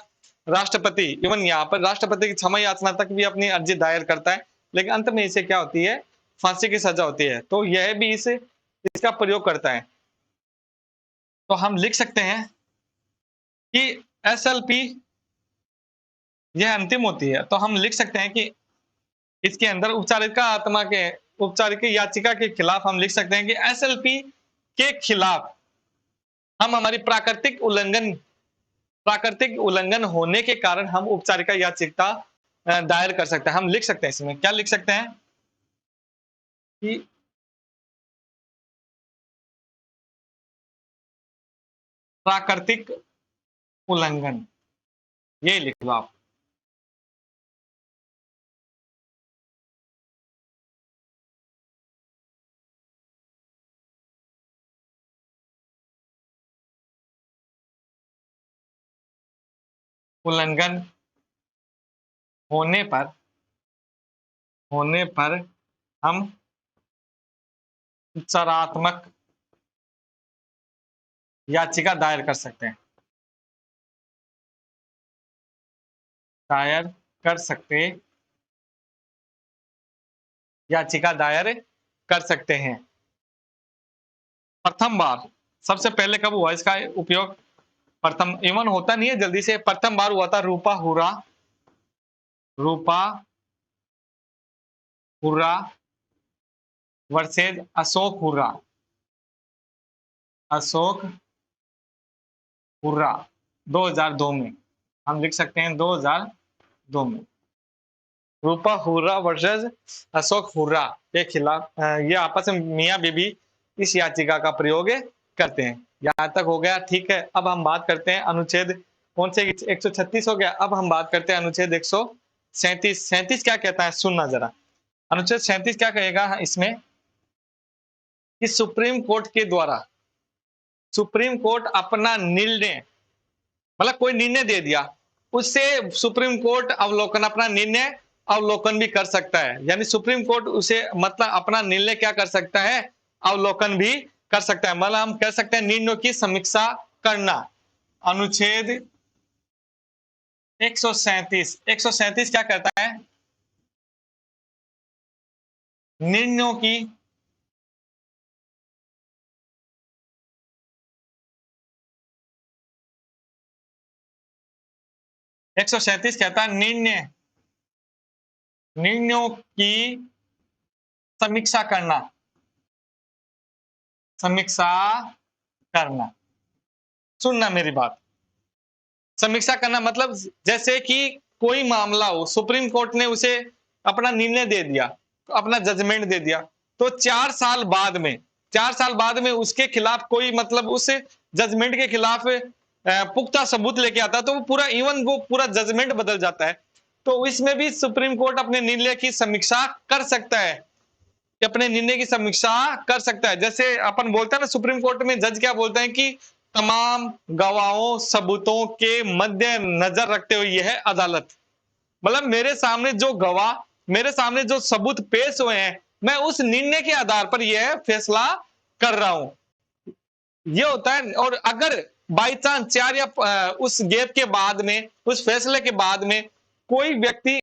Speaker 1: राष्ट्रपति, इवन यहाँ पर राष्ट्रपति की क्षमा याचना तक भी अपनी अर्जी दायर करता है, लेकिन अंत में इसे क्या होती है, फांसी की सजा होती है। तो यह भी इसे इसका प्रयोग करता है। तो हम लिख सकते हैं कि एसएलपी यह अंतिम होती है, तो हम लिख सकते हैं कि इसके अंदर उपचारिका आत्मा के, उपचारिक याचिका के खिलाफ हम लिख सकते हैं कि एसएलपी के खिलाफ हम हमारी प्राकृतिक उल्लंघन होने के कारण हम उपचारिका याचिका दायर कर सकते हैं। हम लिख सकते हैं, इसमें क्या लिख सकते हैं कि प्राकृतिक उल्लंघन, ये लिख लो आप, उल्लंघन होने पर, होने पर हम उपचारात्मक याचिका दायर कर सकते हैं, दायर कर सकते, याचिका दायर कर सकते हैं। प्रथम बार सबसे पहले कब हुआ इसका उपयोग? प्रथम इवन होता नहीं है जल्दी से, प्रथम बार हुआ था रूपा हुर्रा, रूपा हुर्रा वर्सेज अशोक हुर्रा, अशोक हुर्रा 2002 में। हम लिख सकते हैं 2002 में रूपा हुर्रा वर्सेज अशोक हुर्रा के खिलाफ ये आपस में मियां बीबी इस याचिका का प्रयोग करते हैं। यहां तक हो गया, ठीक है। अब हम बात करते हैं अनुच्छेद कौन से, 136 हो गया। अब हम बात करते हैं अनुच्छेद 137। 37 क्या कहता है, सुनना जरा। अनुच्छेद 37 क्या कहेगा इसमें कि सुप्रीम कोर्ट के द्वारा, सुप्रीम कोर्ट अपना निर्णय, मतलब कोई निर्णय दे दिया, उससे सुप्रीम कोर्ट अवलोकन, अपना निर्णय अवलोकन भी कर सकता है। यानी सुप्रीम कोर्ट उसे मतलब अपना निर्णय क्या कर सकता है, अवलोकन भी कर सकता है। मतलब हम कह सकते हैं निर्णयों की समीक्षा करना। अनुच्छेद 137, 137 क्या कहता है, निर्णयों की एक सौ सैंतीस कहता है निर्णयों की समीक्षा करना, समीक्षा करना। सुनना मेरी बात, समीक्षा करना मतलब जैसे कि कोई मामला हो, सुप्रीम कोर्ट ने उसे अपना निर्णय दे दिया, अपना जजमेंट दे दिया, तो 4 साल बाद में, 4 साल बाद में उसके खिलाफ कोई मतलब उस जजमेंट के खिलाफ पुख्ता सबूत लेके आता, तो वो पूरा इवन वो पूरा जजमेंट बदल जाता है। तो इसमें भी सुप्रीम कोर्ट अपने निर्णय की समीक्षा कर सकता है, अपने निर्णय की समीक्षा कर सकता है। जैसे अपन बोलते हैं ना, सुप्रीम कोर्ट में जज क्या बोलते हैं कि तमाम गवाहों सबूतों के मध्य नजर रखते हुए यह अदालत, मतलब मेरे सामने जो गवाह, मेरे सामने जो सबूत पेश हुए हैं, मैं उस निर्णय के आधार पर यह फैसला कर रहा हूं, ये होता है। और अगर बाई चांस 4 या उस गैप के बाद में, उस फैसले के बाद में कोई व्यक्ति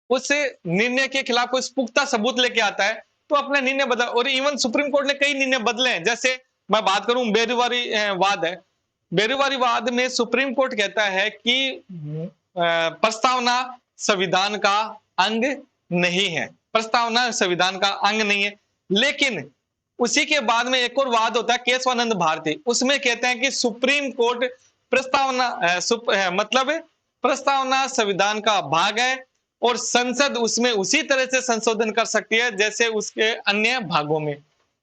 Speaker 1: उस निर्णय के खिलाफ कोई पुख्ता सबूत लेके आता है, तो अपना निर्णय बदल, और इवन सुप्रीम कोर्ट ने कई निर्णय बदले हैं। जैसे मैं बात करूं, बेरुवारी वाद है, बेरुवारी वाद में सुप्रीम कोर्ट कहता है कि प्रस्तावना संविधान का अंग नहीं है, प्रस्तावना संविधान का अंग नहीं है। लेकिन उसी के बाद में एक और वाद होता है केशवानंद भारती, उसमें कहते हैं कि सुप्रीम कोर्ट प्रस्तावना मतलब प्रस्तावना संविधान का भाग है और संसद उसमें उसी तरह से संशोधन कर सकती है जैसे उसके अन्य भागों में।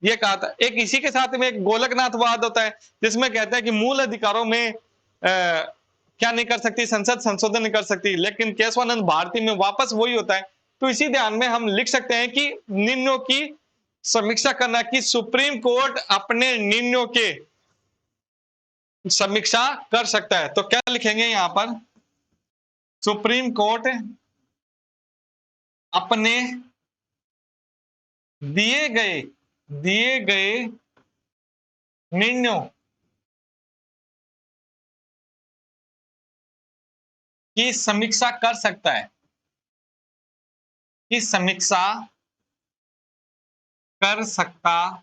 Speaker 1: ये कहा था। एक इसी के साथ में एक गोलकनाथ वाद होता है, जिसमें कहता है कि मूल अधिकारों में क्या नहीं कर सकती संसद, संशोधन नहीं कर सकती। लेकिन केशवानंद भारती में वापस वही होता है। तो इसी ध्यान में हम लिख सकते हैं कि निर्णयों की समीक्षा करना, कि सुप्रीम कोर्ट अपने निर्णयों के समीक्षा कर सकता है। तो क्या लिखेंगे यहां पर, सुप्रीम कोर्ट अपने दिए गए निर्णयों की समीक्षा कर सकता है, की समीक्षा कर सकता,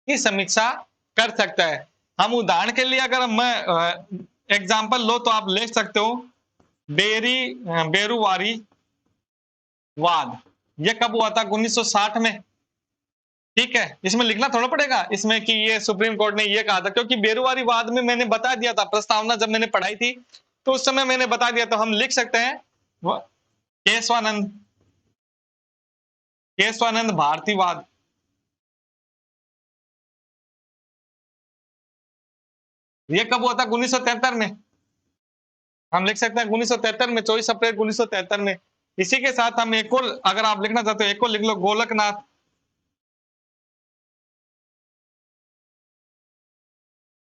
Speaker 1: की समीक्षा कर सकता है। हम उदाहरण के लिए अगर मैं एग्जांपल लो तो आप ले सकते हो बेरुवारी वाद। ये कब हुआ था, 1960 में। ठीक है, इसमें लिखना थोड़ा पड़ेगा इसमें कि ये सुप्रीम कोर्ट ने ये कहा था, क्योंकि बेरुवारी वाद में मैंने बता दिया था, प्रस्तावना जब मैंने पढ़ाई थी तो उस समय मैंने बता दिया। तो हम लिख सकते हैं केशवानंद केशवानंद भारती वाद। ये कब हुआ था, 1973 में। हम लिख सकते हैं 1973 में, 24 अप्रैल 1973 में। इसी के साथ हम एक और, अगर आप लिखना चाहते हो एक और लिख लो, गोलकनाथ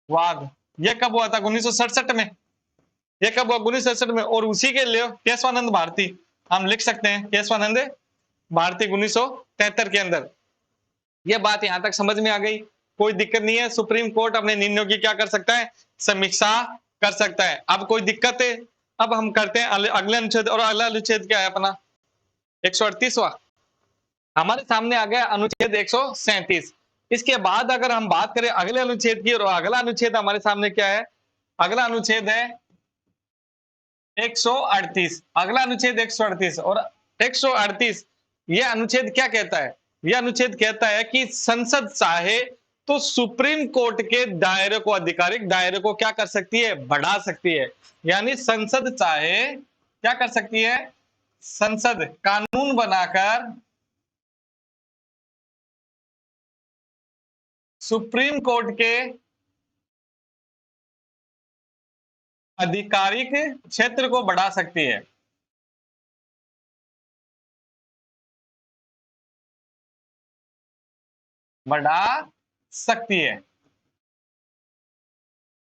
Speaker 1: वाद। ये कब हुआ था, 1967 में। ये कब हुआ, 1967 में। और उसी के लिए केशवानंद भारती हम लिख सकते हैं, केशवानंद भारती 1973 के अंदर। ये बात यहां तक समझ में आ गई, कोई दिक्कत नहीं है। सुप्रीम कोर्ट अपने निर्णयों की क्या कर सकता है, समीक्षा कर सकता है। अब कोई दिक्कत है? अब हम करते हैं अगले अनुच्छेद, और अगला अनुच्छेद क्या है अपना? 138वां। हमारे सामने आ गया अनुच्छेद 137। इसके बाद अगर हम बात करें अगले अनुच्छेद की, और अगला अनुच्छेद हमारे सामने क्या है? अगला अनुच्छेद है 138। अगला अनुच्छेद 138, और 138 यह अनुच्छेद क्या कहता है? यह अनुच्छेद कहता है कि संसद चाहे तो सुप्रीम कोर्ट के दायरे को, आधिकारिक दायरे को क्या कर सकती है? बढ़ा सकती है। यानी संसद चाहे क्या कर सकती है? संसद कानून बनाकर सुप्रीम कोर्ट के आधिकारिक क्षेत्र को बढ़ा सकती है। बढ़ा सकती है।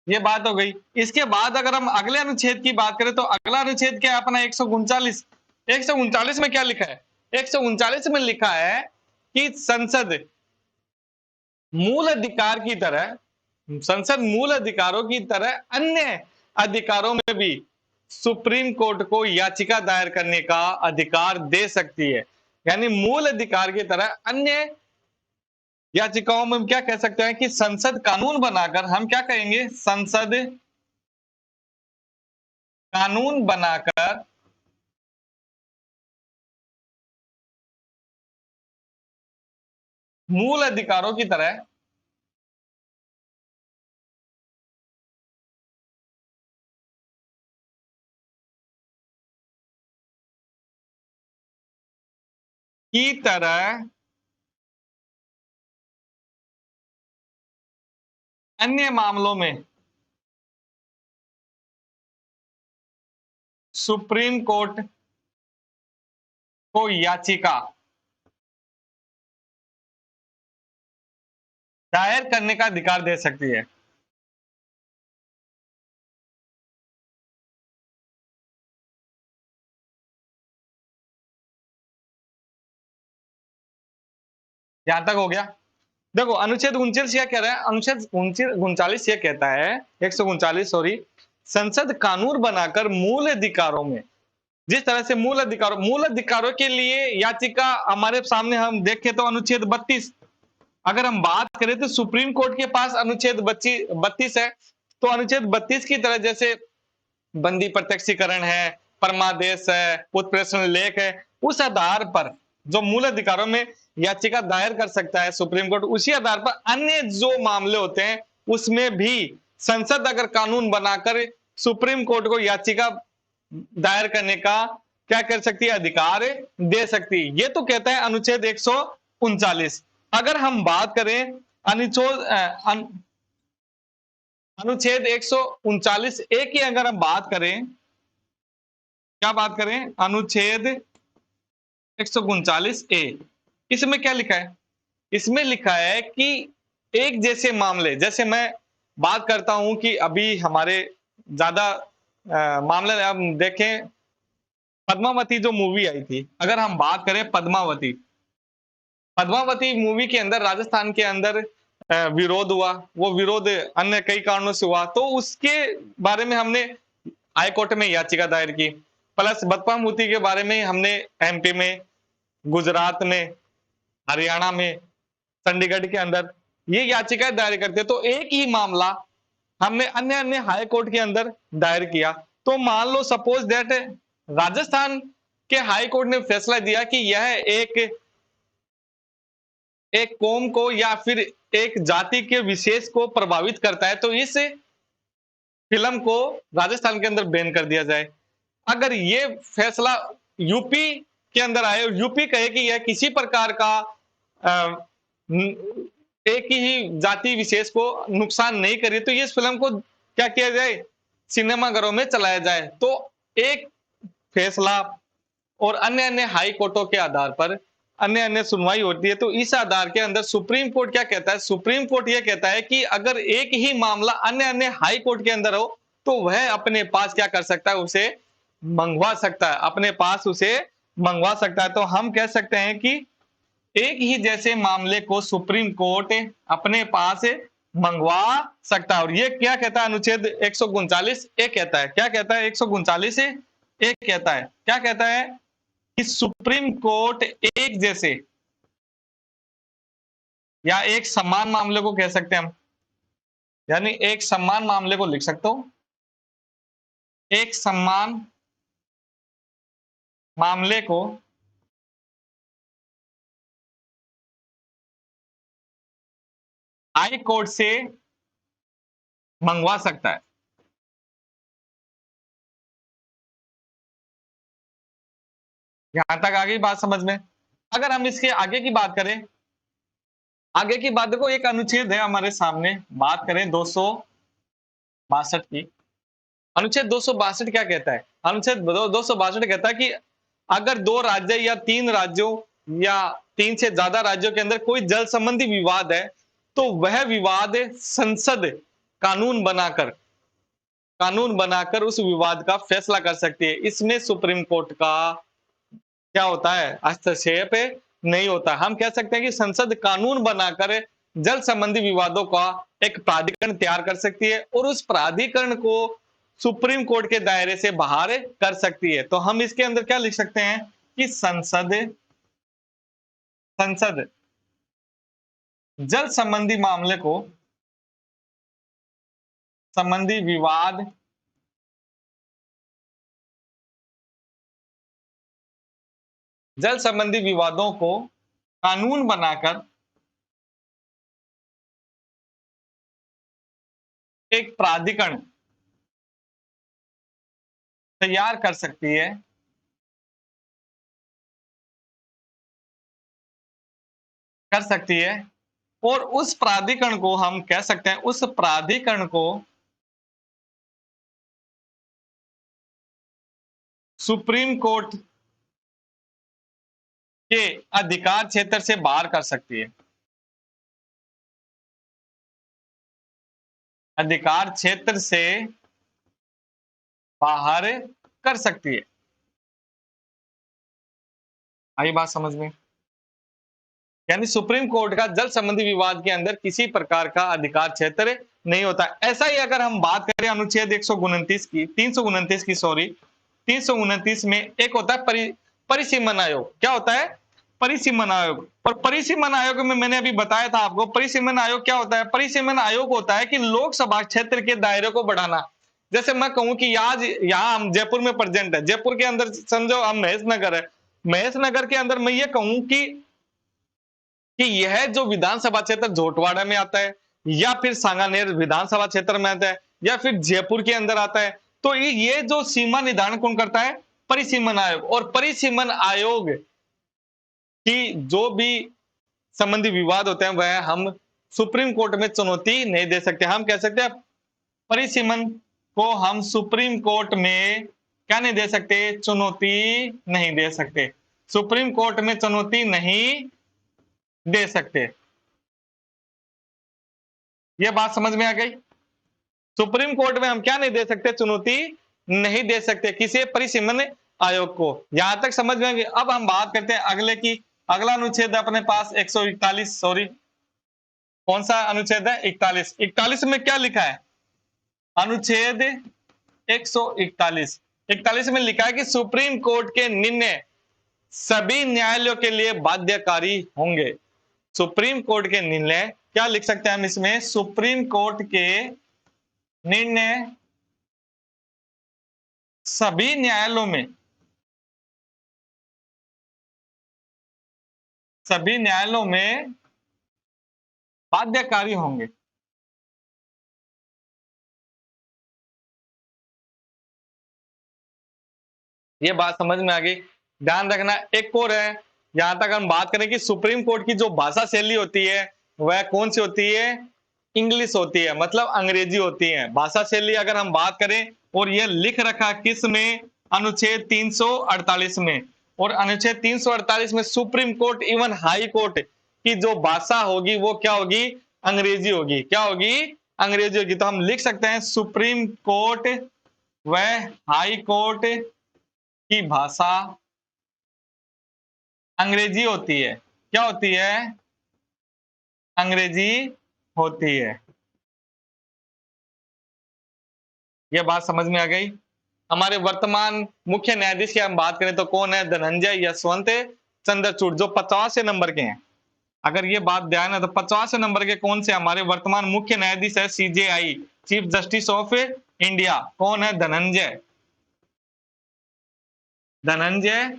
Speaker 1: ये बात हो गई। इसके बाद अगर हम अगले अनुच्छेद की बात करें तो अगला अनुच्छेद क्या है अपना? 139। 139 में क्या लिखा है? 139 में लिखा है कि संसद मूल अधिकार की तरह, संसद मूल अधिकारों की तरह अन्य अधिकारों में भी सुप्रीम कोर्ट को याचिका दायर करने का अधिकार दे सकती है। यानी मूल अधिकार की तरह अन्य याचिकाओं में हम क्या कह सकते हैं कि संसद कानून बनाकर, हम क्या कहेंगे? संसद कानून बनाकर मूल अधिकारों की तरह अन्य मामलों में सुप्रीम कोर्ट को याचिका दायर करने का अधिकार दे सकती है। यहां तक हो गया। देखो अनुच्छेद 39 क्या कह रहा है? अनुच्छेद 39 ये कहता है, 139 सॉरी, संसद कानून बनाकर मूल अधिकारों में, जिस तरह से मूल अधिकारों के लिए याचिका हमारे सामने हम देखें तो अनुच्छेद 32, अगर हम बात करें तो सुप्रीम कोर्ट के पास अनुच्छेद 32 है। तो अनुच्छेद 32 की तरह जैसे बंदी प्रत्यक्षीकरण है, परमादेश है, उत्प्रेषण लेख है, उस आधार पर जो मूल अधिकारों में याचिका दायर कर सकता है सुप्रीम कोर्ट, उसी आधार पर अन्य जो मामले होते हैं उसमें भी संसद अगर कानून बनाकर सुप्रीम कोर्ट को याचिका दायर करने का क्या कर सकती है? अधिकार दे सकती है। ये तो कहता है अनुच्छेद 139। अगर हम बात करें अनुच्छेद 139 की अगर हम बात करें, क्या बात करें? अनुच्छेद 139 इसमें क्या लिखा है? इसमें लिखा है कि एक जैसे मामले, जैसे मैं बात करता हूं कि अभी हमारे ज्यादा मामले हम देखें, पद्मावती जो मूवी आई थी, अगर हम बात करें पद्मावती मूवी के अंदर राजस्थान के अंदर विरोध हुआ, वो विरोध अन्य कई कारणों से हुआ, तो उसके बारे में हमने हाई कोर्ट में याचिका दायर की। प्लस पद्मावती के बारे में हमने एमपी में, गुजरात में, हरियाणा में, चंडीगढ़ के अंदर ये याचिकाएं दायर करते, तो एक ही मामला हमने अन्य अन्य हाई कोर्ट के अंदर दायर किया। तो मान लो सपोज दैट राजस्थान के हाई कोर्ट ने फैसला दिया कि यह एक कौम को या फिर एक जाति के विशेष को प्रभावित करता है, तो इस फिल्म को राजस्थान के अंदर बैन कर दिया जाए। अगर ये फैसला यूपी के अंदर आए और यूपी कहे कि यह किसी प्रकार का एक ही जाति विशेष को नुकसान नहीं करी, तो इस फिल्म को क्या किया जाए? सिनेमाघरों में चलाया जाए। तो एक फैसला और अन्य अन्य हाई कोर्टों के आधार पर अन्य अन्य सुनवाई होती है। तो इस आधार के अंदर सुप्रीम कोर्ट क्या कहता है? सुप्रीम कोर्ट यह कहता है कि अगर एक ही मामला अन्य अन्य हाई कोर्ट के अंदर हो तो वह अपने पास क्या कर सकता है? उसे मंगवा सकता है, अपने पास उसे मंगवा सकता है। तो हम कह सकते हैं कि एक ही जैसे मामले को सुप्रीम कोर्ट अपने पास मंगवा सकता है। और ये क्या कहता है अनुच्छेद 139 ए कहता है, क्या कहता है 139 ए कहता है, क्या कहता है कि सुप्रीम कोर्ट एक जैसे या एक समान मामले को कह सकते हैं हम, यानी एक समान मामले को लिख सकते हो, एक समान मामले को हाई कोर्ट से मंगवा सकता है। यहां तक आ गई बात समझ में। अगर हम इसके आगे की बात करें, आगे की बात देखो, एक अनुच्छेद है हमारे सामने, बात करें 262 की। अनुच्छेद 262 क्या कहता है? अनुच्छेद 262 कहता है कि अगर दो राज्य या तीन राज्यों या तीन से ज्यादा राज्यों के अंदर कोई जल संबंधी विवाद है, तो वह विवाद संसद कानून बनाकर उस विवाद का फैसला कर सकती है। इसमें सुप्रीम कोर्ट का क्या होता है? हस्तक्षेप नहीं होता। हम कह सकते हैं कि संसद कानून बनाकर जल संबंधी विवादों का एक प्राधिकरण तैयार कर सकती है और उस प्राधिकरण को सुप्रीम कोर्ट के दायरे से बाहर कर सकती है। तो हम इसके अंदर क्या लिख सकते हैं कि संसद जल संबंधी मामले को, संबंधी विवाद जल संबंधी विवादों को कानून बनाकर एक प्राधिकरण तैयार कर सकती है, और उस प्राधिकरण को हम कह सकते हैं, उस प्राधिकरण को सुप्रीम कोर्ट के अधिकार क्षेत्र से बाहर कर सकती है, अधिकार क्षेत्र से बाहर कर सकती है। आई बात समझ में? यानी सुप्रीम कोर्ट का जल संबंधी विवाद के अंदर किसी प्रकार का अधिकार क्षेत्र नहीं होता। ऐसा ही अगर हम बात करें अनुच्छेद 129 की, 329 की, सॉरी 329 में एक होता है परिसीमन आयोग। क्या होता है? परिसीमन आयोग। और परिसीमन आयोग में मैंने अभी बताया था आपको, परिसीमन आयोग क्या होता है? परिसीमन आयोग होता है कि लोकसभा क्षेत्र के दायरे को बढ़ाना। जैसे मैं कहूं कि आज यहाँ हम जयपुर में प्रेजेंट है, जयपुर के अंदर समझो हम महेश नगर है, महेश नगर के अंदर मैं ये कहूं कि यह जो विधानसभा क्षेत्र झोटवाड़ा में आता है या फिर सांगानेर विधानसभा क्षेत्र में आता है या फिर जयपुर के अंदर आता है, तो ये जो सीमा निर्धारण कौन करता है? परिसीमन आयोग। और परिसीमन आयोग की जो भी संबंधी विवाद होते हैं वह हम सुप्रीम कोर्ट में चुनौती नहीं दे सकते। हम कह सकते हैं परिसीमन को हम सुप्रीम कोर्ट में क्या नहीं दे सकते? चुनौती नहीं दे सकते, सुप्रीम कोर्ट में चुनौती नहीं दे सकते। ये बात समझ में आ गई? सुप्रीम कोर्ट में हम क्या नहीं दे सकते? चुनौती नहीं दे सकते किसी परिसीमन आयोग को। यहां तक समझ में आ गई। अब हम बात करते हैं अगले की। अगला अनुच्छेद अपने पास 141, सॉरी कौन सा अनुच्छेद है? 41। 41 में क्या लिखा है? अनुच्छेद 141, 41 में लिखा है कि सुप्रीम कोर्ट के निर्णय सभी न्यायालयों के लिए बाध्यकारी होंगे। सुप्रीम कोर्ट के निर्णय, क्या लिख सकते हैं हम इसमें? सुप्रीम कोर्ट के निर्णय सभी न्यायालयों में, सभी न्यायालयों में बाध्यकारी होंगे। ये बात समझ में आ गई। ध्यान रखना एक और है, यहां तक हम बात करें कि सुप्रीम कोर्ट की जो भाषा शैली होती है वह कौन सी होती है? इंग्लिश होती है, मतलब अंग्रेजी होती है। भाषा शैली अगर हम बात करें, और यह लिख रखा किस में? अनुच्छेद 348 में। और अनुच्छेद 348 में supreme court even high court की जो भाषा होगी वो क्या होगी? अंग्रेजी होगी। क्या होगी? अंग्रेजी होगी। तो हम लिख सकते हैं सुप्रीम कोर्ट व हाई कोर्ट की भाषा अंग्रेजी होती है। क्या होती है? अंग्रेजी होती है। ये बात समझ में आ गई। हमारे वर्तमान मुख्य न्यायाधीश की हम बात करें तो कौन है? धनंजय यशवंत चंद्रचूड़, जो 50वें नंबर के हैं। अगर ये बात ध्यान है तो 50वें नंबर के कौन से हमारे वर्तमान मुख्य न्यायाधीश है? CJI, chief justice of India, कौन है? धनंजय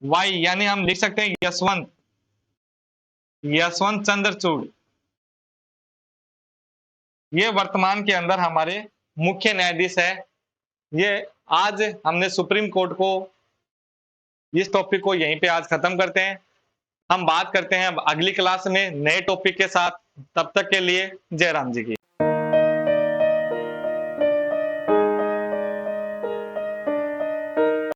Speaker 1: वाई, यानी हम लिख सकते हैं यशवंत चंद्रचूड़। ये वर्तमान के अंदर हमारे मुख्य न्यायाधीश है। ये आज हमने सुप्रीम कोर्ट को, इस टॉपिक को यहीं पे आज खत्म करते हैं। हम बात करते हैं अब अगली क्लास में नए टॉपिक के साथ। तब तक के लिए जय राम जी की।